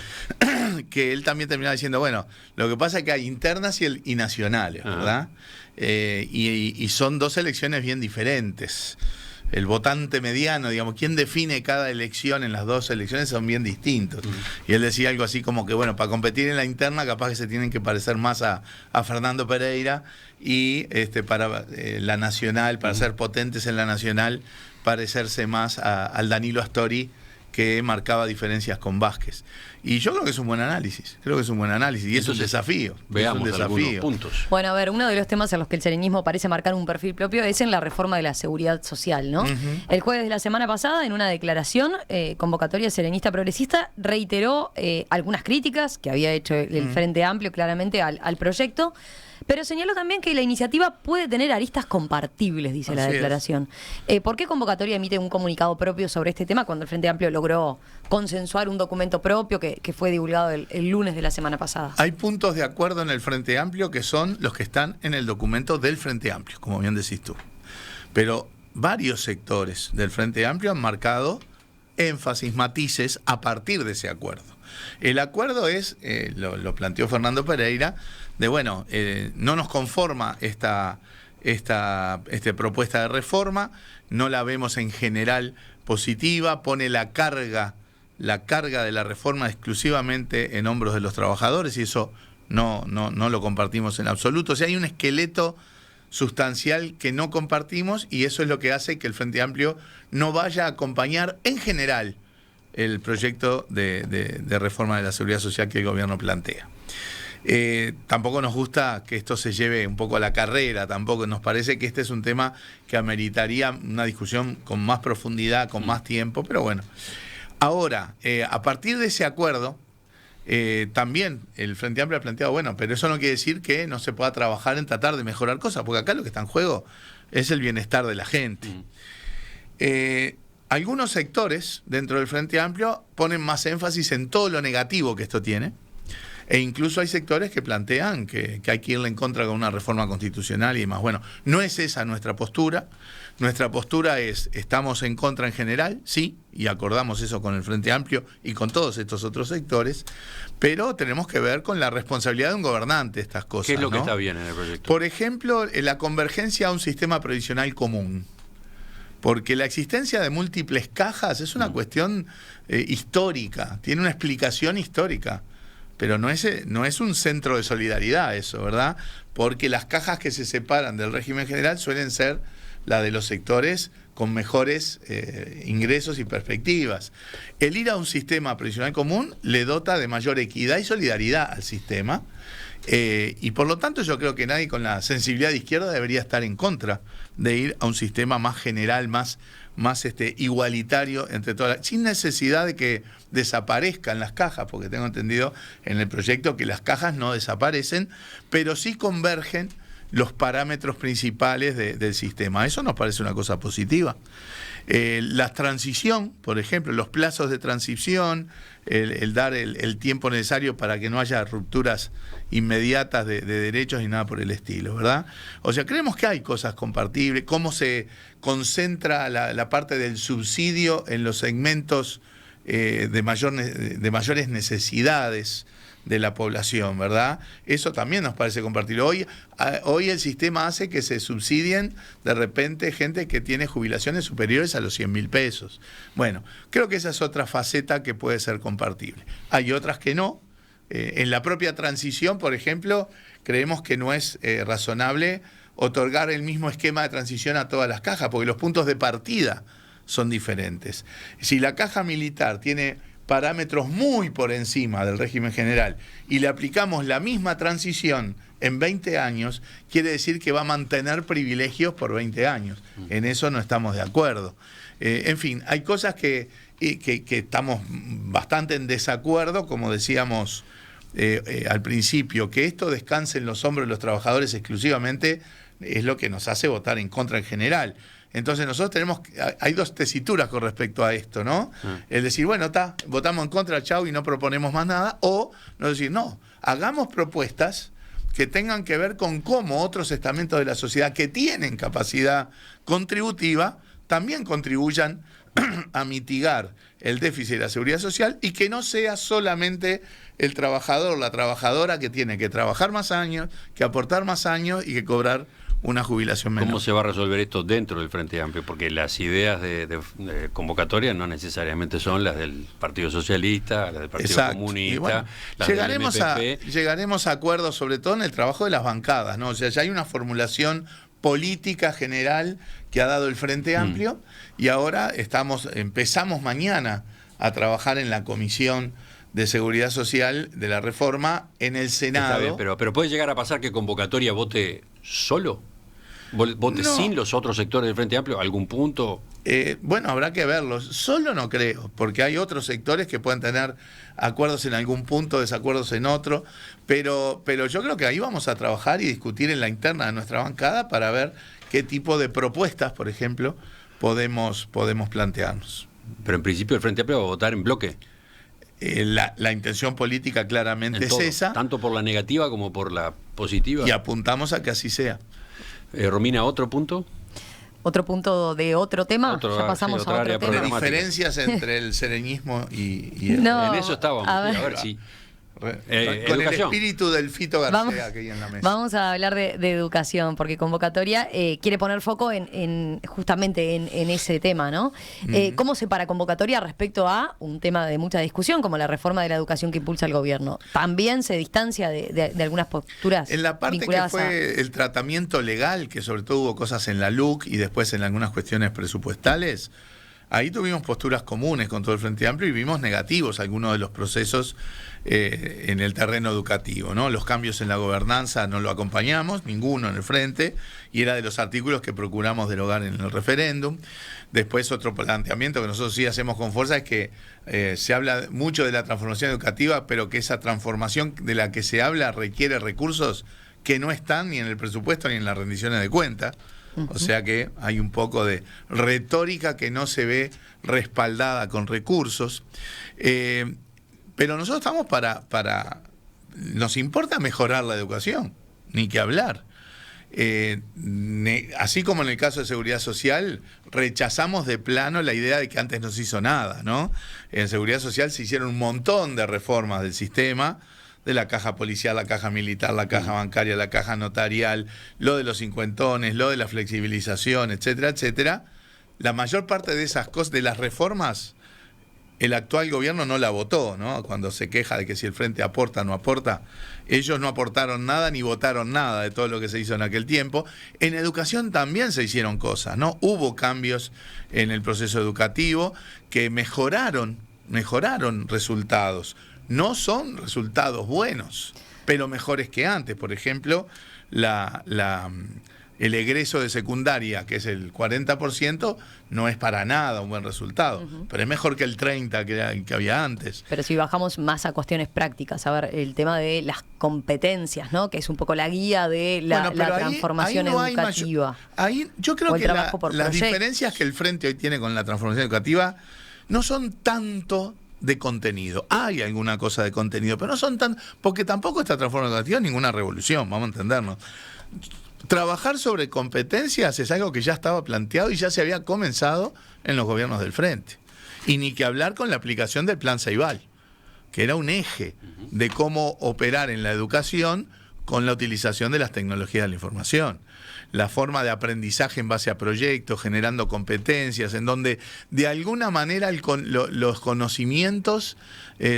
que él también terminaba diciendo, bueno, lo que pasa es que hay internas y nacionales, ¿verdad? Y son dos elecciones bien diferentes. El votante mediano, digamos, quien define cada elección en las dos elecciones son bien distintos. Y él decía algo así como que, bueno, para competir en la interna capaz que se tienen que parecer más a Fernando Pereira, y para la nacional, para ser potentes en la nacional, parecerse más al Danilo Astori, que marcaba diferencias con Vázquez. Y yo creo que es un buen análisis, y entonces, es un desafío. Veamos algunos puntos. Bueno, a ver, uno de los temas en los que el sereñismo parece marcar un perfil propio es en la reforma de la seguridad social, ¿no? El jueves de la semana pasada, en una declaración, Convocatoria Serenista Progresista reiteró algunas críticas que había hecho el Frente Amplio claramente al proyecto, pero señaló también que la iniciativa puede tener aristas compartibles, dice la declaración. ¿Por qué Convocatoria emite un comunicado propio sobre este tema cuando el Frente Amplio logró consensuar un documento propio que fue divulgado el lunes de la semana pasada? Hay puntos de acuerdo en el Frente Amplio que son los que están en el documento del Frente Amplio, como bien decís tú. Pero varios sectores del Frente Amplio han marcado énfasis, matices a partir de ese acuerdo. El acuerdo es, lo planteó Fernando Pereira, de bueno, no nos conforma esta propuesta de reforma, no la vemos en general positiva, pone la carga de la reforma exclusivamente en hombros de los trabajadores, y eso no lo compartimos en absoluto. O sea, hay un esqueleto sustancial que no compartimos, y eso es lo que hace que el Frente Amplio no vaya a acompañar en general el proyecto de reforma de la seguridad social que el gobierno plantea. Tampoco nos gusta que esto se lleve un poco a la carrera, tampoco nos parece que este es un tema que ameritaría una discusión con más profundidad, con más tiempo, pero bueno. Ahora, a partir de ese acuerdo, también el Frente Amplio ha planteado, bueno, pero eso no quiere decir que no se pueda trabajar en tratar de mejorar cosas, porque acá lo que está en juego es el bienestar de la gente. Algunos sectores dentro del Frente Amplio ponen más énfasis en todo lo negativo que esto tiene, e incluso hay sectores que plantean que hay que irle en contra con una reforma constitucional y demás. Bueno, no es esa nuestra postura. Nuestra postura es, estamos en contra en general, sí, y acordamos eso con el Frente Amplio y con todos estos otros sectores, pero tenemos que ver con la responsabilidad de un gobernante estas cosas. ¿Qué es lo que ¿no? está bien en el proyecto? Por ejemplo, la convergencia a un sistema previsional común. Porque la existencia de múltiples cajas es una cuestión histórica, tiene una explicación histórica, pero no es un centro de solidaridad eso, ¿verdad? Porque las cajas que se separan del régimen general suelen ser la de los sectores con mejores ingresos y perspectivas. El ir a un sistema previsional común le dota de mayor equidad y solidaridad al sistema, y por lo tanto yo creo que nadie con la sensibilidad de izquierda debería estar en contra de ir a un sistema más general, más igualitario entre todas, sin necesidad de que desaparezcan las cajas, porque tengo entendido en el proyecto que las cajas no desaparecen, pero sí convergen los parámetros principales del sistema. Eso nos parece una cosa positiva. La transición, por ejemplo, los plazos de transición, el dar el tiempo necesario para que no haya rupturas inmediatas de derechos ni nada por el estilo, ¿verdad? O sea, creemos que hay cosas compartibles, cómo se concentra la parte del subsidio en los segmentos de mayores necesidades de la población, ¿verdad? Eso también nos parece compartible. Hoy el sistema hace que se subsidien de repente gente que tiene jubilaciones superiores a los 100.000 pesos. Bueno, creo que esa es otra faceta que puede ser compartible. Hay otras que no. En la propia transición, por ejemplo, creemos que no es razonable otorgar el mismo esquema de transición a todas las cajas, porque los puntos de partida son diferentes. Si la caja militar tiene parámetros muy por encima del régimen general y le aplicamos la misma transición en 20 años, quiere decir que va a mantener privilegios por 20 años. En eso no estamos de acuerdo. En fin, hay cosas que estamos bastante en desacuerdo, como decíamos al principio, que esto descanse en los hombros de los trabajadores exclusivamente es lo que nos hace votar en contra en general. Entonces nosotros hay dos tesituras con respecto a esto, ¿no? El decir, bueno, votamos en contra, chau, y no proponemos más nada, o no decir, no, hagamos propuestas que tengan que ver con cómo otros estamentos de la sociedad que tienen capacidad contributiva también contribuyan a mitigar el déficit de la seguridad social y que no sea solamente el trabajador o la trabajadora que tiene que trabajar más años, que aportar más años y que cobrar una jubilación menor. ¿Cómo se va a resolver esto dentro del Frente Amplio? Porque las ideas de convocatoria no necesariamente son las del Partido Socialista, las del Partido Comunista, bueno, las del MPP. Llegaremos a acuerdos, sobre todo en el trabajo de las bancadas, ¿no? O sea, ya hay una formulación política general que ha dado el Frente Amplio y ahora empezamos mañana a trabajar en la Comisión de Seguridad Social de la Reforma en el Senado. Está bien, pero ¿puede llegar a pasar que convocatoria vote solo? ¿Vote sin los otros sectores del Frente Amplio? ¿Algún punto? Bueno, habrá que verlos. Solo no creo, porque hay otros sectores que pueden tener acuerdos en algún punto, desacuerdos en otro, pero yo creo que ahí vamos a trabajar y discutir en la interna de nuestra bancada para ver qué tipo de propuestas, por ejemplo, podemos plantearnos. Pero en principio el Frente Amplio va a votar en bloque. La intención política claramente es esa. Tanto por la negativa como por la positiva. Y apuntamos a que así sea. Romina, ¿otro punto? ¿Otro punto de otro tema? Ya pasamos a otro tema. Diferencias entre el sereñismo y el... No, en eso estábamos. A ver si... con educación. El espíritu del Fito García que hay en la mesa. Vamos a hablar de educación, porque convocatoria quiere poner foco justamente en ese tema, ¿no? ¿Cómo se para convocatoria respecto a un tema de mucha discusión, como la reforma de la educación que impulsa el gobierno? ¿También se distancia de algunas posturas? En la parte que fue el tratamiento legal, que sobre todo hubo cosas en la LUC y después en algunas cuestiones presupuestales, ahí tuvimos posturas comunes con todo el Frente Amplio y vimos negativos algunos de los procesos en el terreno educativo, ¿no? Los cambios en la gobernanza no lo acompañamos, ninguno en el Frente, y era de los artículos que procuramos derogar en el referéndum. Después otro planteamiento que nosotros sí hacemos con fuerza es que se habla mucho de la transformación educativa, pero que esa transformación de la que se habla requiere recursos que no están ni en el presupuesto ni en las rendiciones de cuentas. O sea que hay un poco de retórica que no se ve respaldada con recursos. Pero nosotros estamos nos importa mejorar la educación, ni que hablar. Así como en el caso de Seguridad Social, rechazamos de plano la idea de que antes no se hizo nada, ¿no? En Seguridad Social se hicieron un montón de reformas del sistema, de la caja policial, la caja militar, la caja bancaria, la caja notarial, lo de los cincuentones, lo de la flexibilización, etcétera, etcétera. La mayor parte de esas cosas, de las reformas, el actual gobierno no la votó, ¿no? Cuando se queja de que si el Frente aporta o no aporta, ellos no aportaron nada ni votaron nada de todo lo que se hizo en aquel tiempo. En educación también se hicieron cosas, ¿no? Hubo cambios en el proceso educativo que mejoraron resultados. No son resultados buenos, pero mejores que antes. Por ejemplo, la el egreso de secundaria, que es el 40%, no es para nada un buen resultado. Pero es mejor que el 30% que había antes. Pero si bajamos más a cuestiones prácticas, a ver, el tema de las competencias, ¿no? Que es un poco la guía de la transformación educativa. Yo creo que las diferencias que el Frente hoy tiene con la transformación educativa no son tanto de contenido. Hay alguna cosa de contenido, pero no son tan... Porque tampoco esta transformación educativa es ninguna revolución, vamos a entendernos. Trabajar sobre competencias es algo que ya estaba planteado y ya se había comenzado en los gobiernos del Frente. Y ni que hablar con la aplicación del Plan Ceibal, que era un eje de cómo operar en la educación con la utilización de las tecnologías de la información. La forma de aprendizaje en base a proyectos, generando competencias, en donde de alguna manera los conocimientos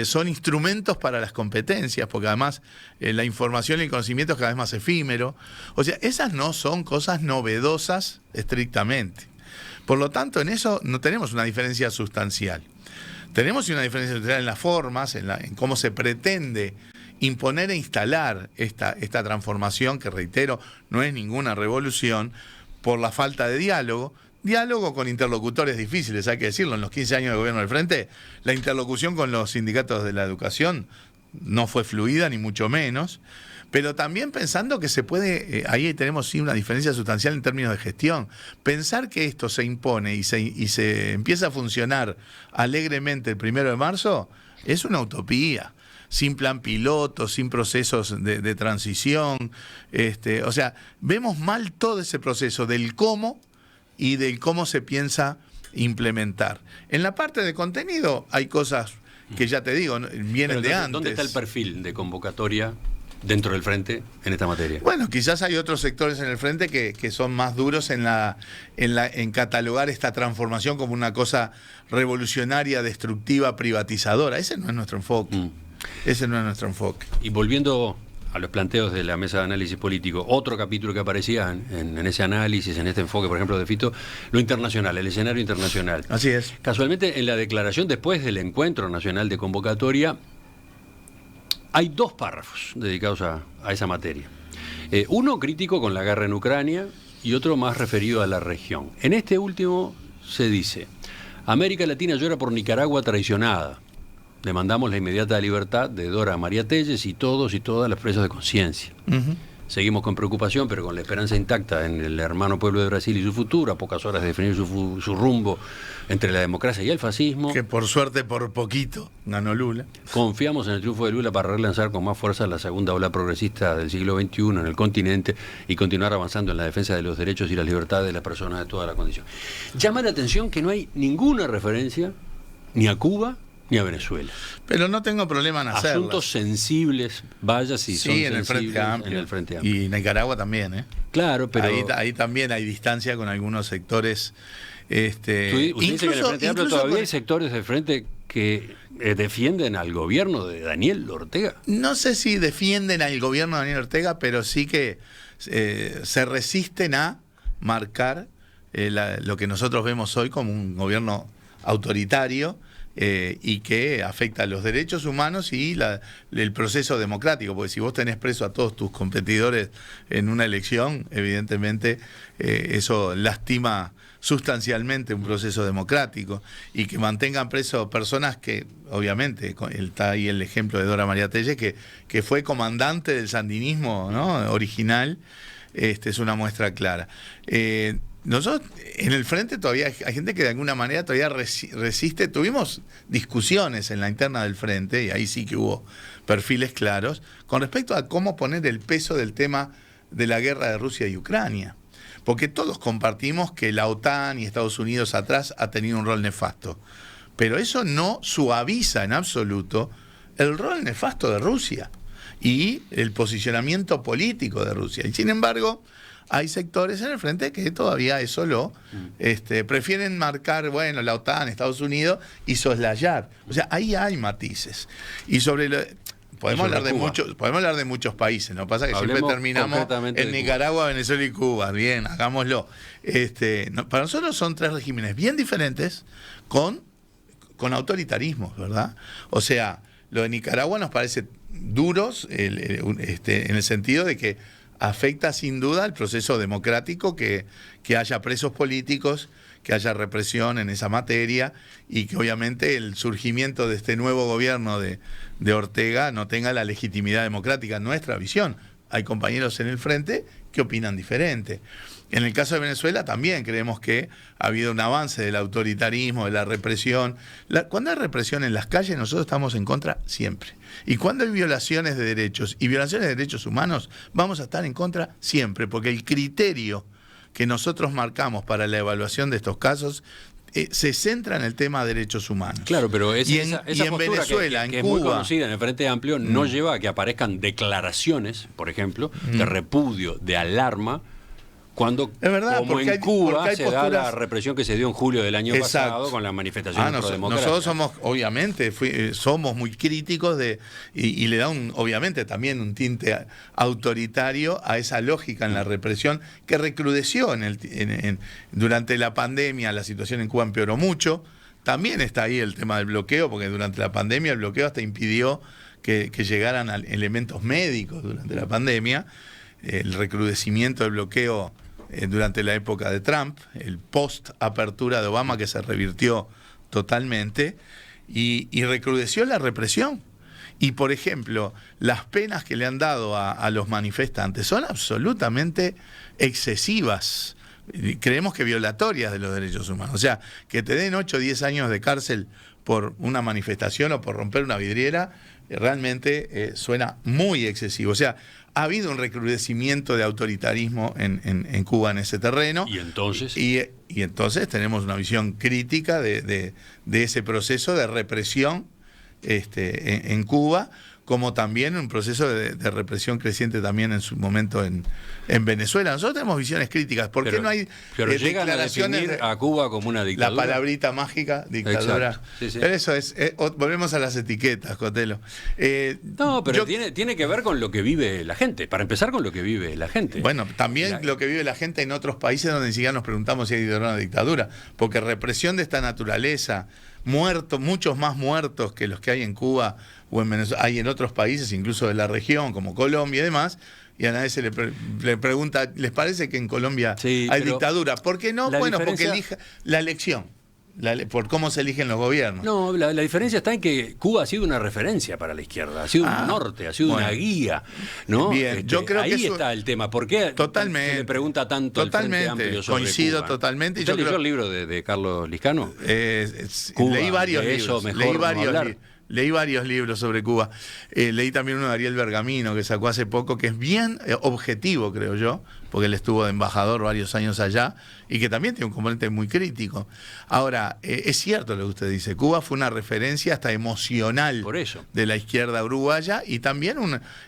son instrumentos para las competencias, porque además la información y el conocimiento es cada vez más efímero. O sea, esas no son cosas novedosas estrictamente. Por lo tanto, en eso no tenemos una diferencia sustancial. Tenemos una diferencia sustancial en las formas, en cómo se pretende imponer e instalar esta transformación, que reitero, no es ninguna revolución, por la falta de diálogo con interlocutores difíciles, hay que decirlo. En los 15 años de gobierno del Frente, la interlocución con los sindicatos de la educación no fue fluida, ni mucho menos, pero también pensando que se puede, ahí tenemos sí una diferencia sustancial en términos de gestión. Pensar que esto se impone y se empieza a funcionar alegremente el 1 de marzo es una utopía. Sin plan piloto, sin procesos de transición. O sea, vemos mal todo ese proceso del cómo y del cómo se piensa implementar. En la parte de contenido hay cosas que ya te digo, vienen de antes. ¿Dónde está el perfil de convocatoria dentro del Frente en esta materia? Bueno, quizás hay otros sectores en el Frente que son más duros en catalogar esta transformación como una cosa revolucionaria, destructiva, privatizadora. Ese no es nuestro enfoque. Ese no es nuestro enfoque. Y volviendo a los planteos de la mesa de análisis político, otro capítulo que aparecía en ese análisis, en este enfoque, por ejemplo, de Fito, lo internacional, el escenario internacional. Así es. Casualmente, en la declaración después del encuentro nacional de convocatoria, hay 2 párrafos dedicados a esa materia. Uno crítico con la guerra en Ucrania y otro más referido a la región. En este último se dice: América Latina llora por Nicaragua traicionada. Demandamos la inmediata libertad de Dora María Telles y todos y todas las presas de conciencia. Seguimos con preocupación, pero con la esperanza intacta en el hermano pueblo de Brasil y su futuro, a pocas horas de definir su rumbo entre la democracia y el fascismo. Que por suerte, por poquito, ganó Lula. Confiamos en el triunfo de Lula para relanzar con más fuerza la segunda ola progresista del siglo XXI en el continente y continuar avanzando en la defensa de los derechos y las libertades de las personas de toda la condición. Llama la atención que no hay ninguna referencia ni a Cuba ni a Venezuela. Pero no tengo problema en hacerlo. Asuntos sensibles, vaya si son en el sensibles Frente Amplio. Y Nicaragua también, ¿eh? Claro, pero... Ahí también hay distancia con algunos sectores. Usted dice que en el Frente Amplio todavía hay sectores del Frente que defienden al gobierno de Daniel Ortega. No sé si defienden al gobierno de Daniel Ortega, pero sí que se resisten a marcar lo que nosotros vemos hoy como un gobierno autoritario, y que afecta a los derechos humanos y el proceso democrático, porque si vos tenés preso a todos tus competidores en una elección, evidentemente eso lastima sustancialmente un proceso democrático, y que mantengan presos personas que, obviamente, está ahí el ejemplo de Dora María Telles, que fue comandante del sandinismo, ¿no?, original, es una muestra clara. Nosotros en el Frente todavía hay gente que de alguna manera todavía resiste. Tuvimos discusiones en la interna del Frente, y ahí sí que hubo perfiles claros, con respecto a cómo poner el peso del tema de la guerra de Rusia y Ucrania. Porque todos compartimos que la OTAN y Estados Unidos atrás ha tenido un rol nefasto. Pero eso no suaviza en absoluto el rol nefasto de Rusia y el posicionamiento político de Rusia. Y sin embargo, hay sectores en el Frente que todavía eso lo prefieren marcar, bueno, la OTAN, Estados Unidos, y soslayar. O sea, ahí hay matices. Y podemos hablar de muchos países, ¿no? Pasa que siempre terminamos en Nicaragua, Venezuela y Cuba. Bien, hagámoslo. Para nosotros son 3 regímenes bien diferentes con autoritarismos, ¿verdad? O sea, lo de Nicaragua nos parece duros en el sentido de que afecta sin duda al proceso democrático que haya presos políticos, que haya represión en esa materia y que obviamente el surgimiento de este nuevo gobierno de Ortega no tenga la legitimidad democrática en nuestra visión. Hay compañeros en el frente que opinan diferente. En el caso de Venezuela también creemos que ha habido un avance del autoritarismo, de la represión. Cuando hay represión en las calles, nosotros estamos en contra siempre. Y cuando hay violaciones de derechos y violaciones de derechos humanos, vamos a estar en contra siempre, porque el criterio que nosotros marcamos para la evaluación de estos casos se centra en el tema de derechos humanos. Claro, pero esa en postura Venezuela, que en es muy Cuba, conocida en el Frente Amplio, no lleva a que aparezcan declaraciones, por ejemplo, de repudio, de alarma, cuando, es verdad, como en porque Cuba, hay se posturas... da la represión que se dio en julio del año Exacto. pasado con la manifestación pro-democracia. Nosotros somos, obviamente, somos muy críticos y le da obviamente también un tinte autoritario a esa lógica en la represión que recrudeció durante la pandemia. La situación en Cuba empeoró mucho. También está ahí el tema del bloqueo, porque durante la pandemia el bloqueo hasta impidió que llegaran elementos médicos durante la pandemia. El recrudecimiento del bloqueo durante la época de Trump, el post-apertura de Obama que se revirtió totalmente y recrudeció la represión. Y, por ejemplo, las penas que le han dado a los manifestantes son absolutamente excesivas. Creemos que violatorias de los derechos humanos. O sea, que te den 8 o 10 años de cárcel por una manifestación o por romper una vidriera, realmente suena muy excesivo. O sea, ha habido un recrudecimiento de autoritarismo en Cuba en ese terreno. ¿Y entonces? Y entonces tenemos una visión crítica de ese proceso de represión en Cuba, como también un proceso de represión creciente también en su momento en Venezuela. Nosotros tenemos visiones críticas. ¿Por qué no hay declaraciones a definir a Cuba como una dictadura? La palabrita mágica, dictadura. Sí, sí. Pero eso es, volvemos a las etiquetas, Cotelo. No, pero tiene que ver con lo que vive la gente. Para empezar, con lo que vive la gente. Bueno, también lo que vive la gente en otros países donde ni siquiera nos preguntamos si hay una dictadura. Porque represión de esta naturaleza, muchos más muertos que los que hay en Cuba o en Venezuela, hay en otros países, incluso de la región, como Colombia y demás, y a nadie se le pregunta, ¿les parece que en Colombia hay dictadura? ¿Por qué no? Bueno, porque elija la elección, por cómo se eligen los gobiernos. No, la diferencia está en que Cuba ha sido una referencia para la izquierda, ha sido un norte, ha sido una guía, ¿no? Bien, yo creo ahí que está el tema. ¿Por qué totalmente, se le pregunta tanto al Frente Amplio sobre coincido Cuba? totalmente. ¿Usted leyó el libro de Carlos Liscano? Cuba, leí varios libros. Leí varios libros sobre Cuba. Leí también uno de Ariel Bergamino, que sacó hace poco, que es bien objetivo, creo yo, porque él estuvo de embajador varios años allá, y que también tiene un componente muy crítico. Ahora, es cierto lo que usted dice, Cuba fue una referencia hasta emocional de la izquierda uruguaya, y también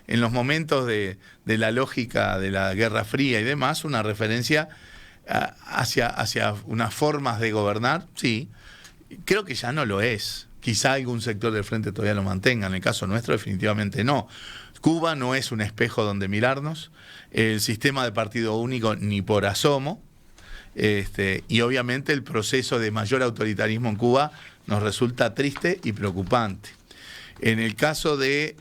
en los momentos de la lógica de la Guerra Fría y demás, una referencia hacia unas formas de gobernar, sí. Creo que ya no lo es. Quizá algún sector del frente todavía lo mantenga, en el caso nuestro definitivamente no. Cuba no es un espejo donde mirarnos, el sistema de partido único ni por asomo, y obviamente el proceso de mayor autoritarismo en Cuba nos resulta triste y preocupante. En el caso de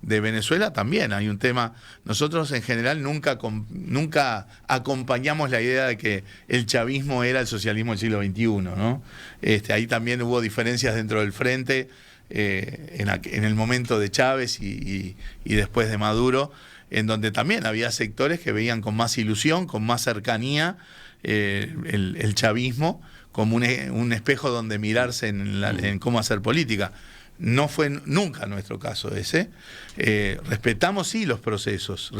Venezuela también hay un tema. Nosotros en general nunca acompañamos la idea de que el chavismo era el socialismo del siglo XXI, ¿no? Ahí también hubo diferencias dentro del frente en el momento de Chávez y después de Maduro, en donde también había sectores que veían con más ilusión, con más cercanía el chavismo como un espejo donde mirarse en cómo hacer política. No fue nunca nuestro caso ese. Respetamos sí los procesos,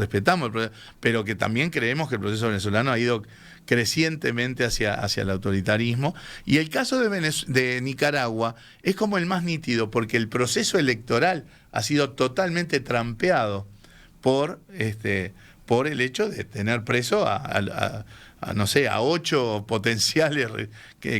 pero que también creemos que el proceso venezolano ha ido crecientemente hacia el autoritarismo. Y el caso de Nicaragua es como el más nítido, porque el proceso electoral ha sido totalmente trampeado por el hecho de tener preso a 8 potenciales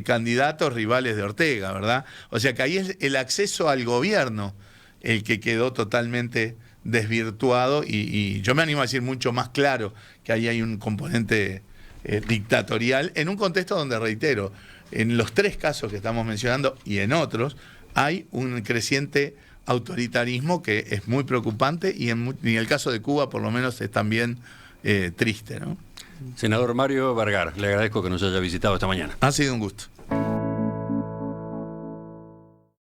candidatos rivales de Ortega, ¿verdad? O sea que ahí es el acceso al gobierno el que quedó totalmente desvirtuado y yo me animo a decir mucho más claro que ahí hay un componente dictatorial en un contexto donde, reitero, en los 3 casos que estamos mencionando y en otros hay un creciente autoritarismo que es muy preocupante y en el caso de Cuba por lo menos es también triste, ¿no? Senador Mario Vergara, le agradezco que nos haya visitado esta mañana. Ha sido un gusto.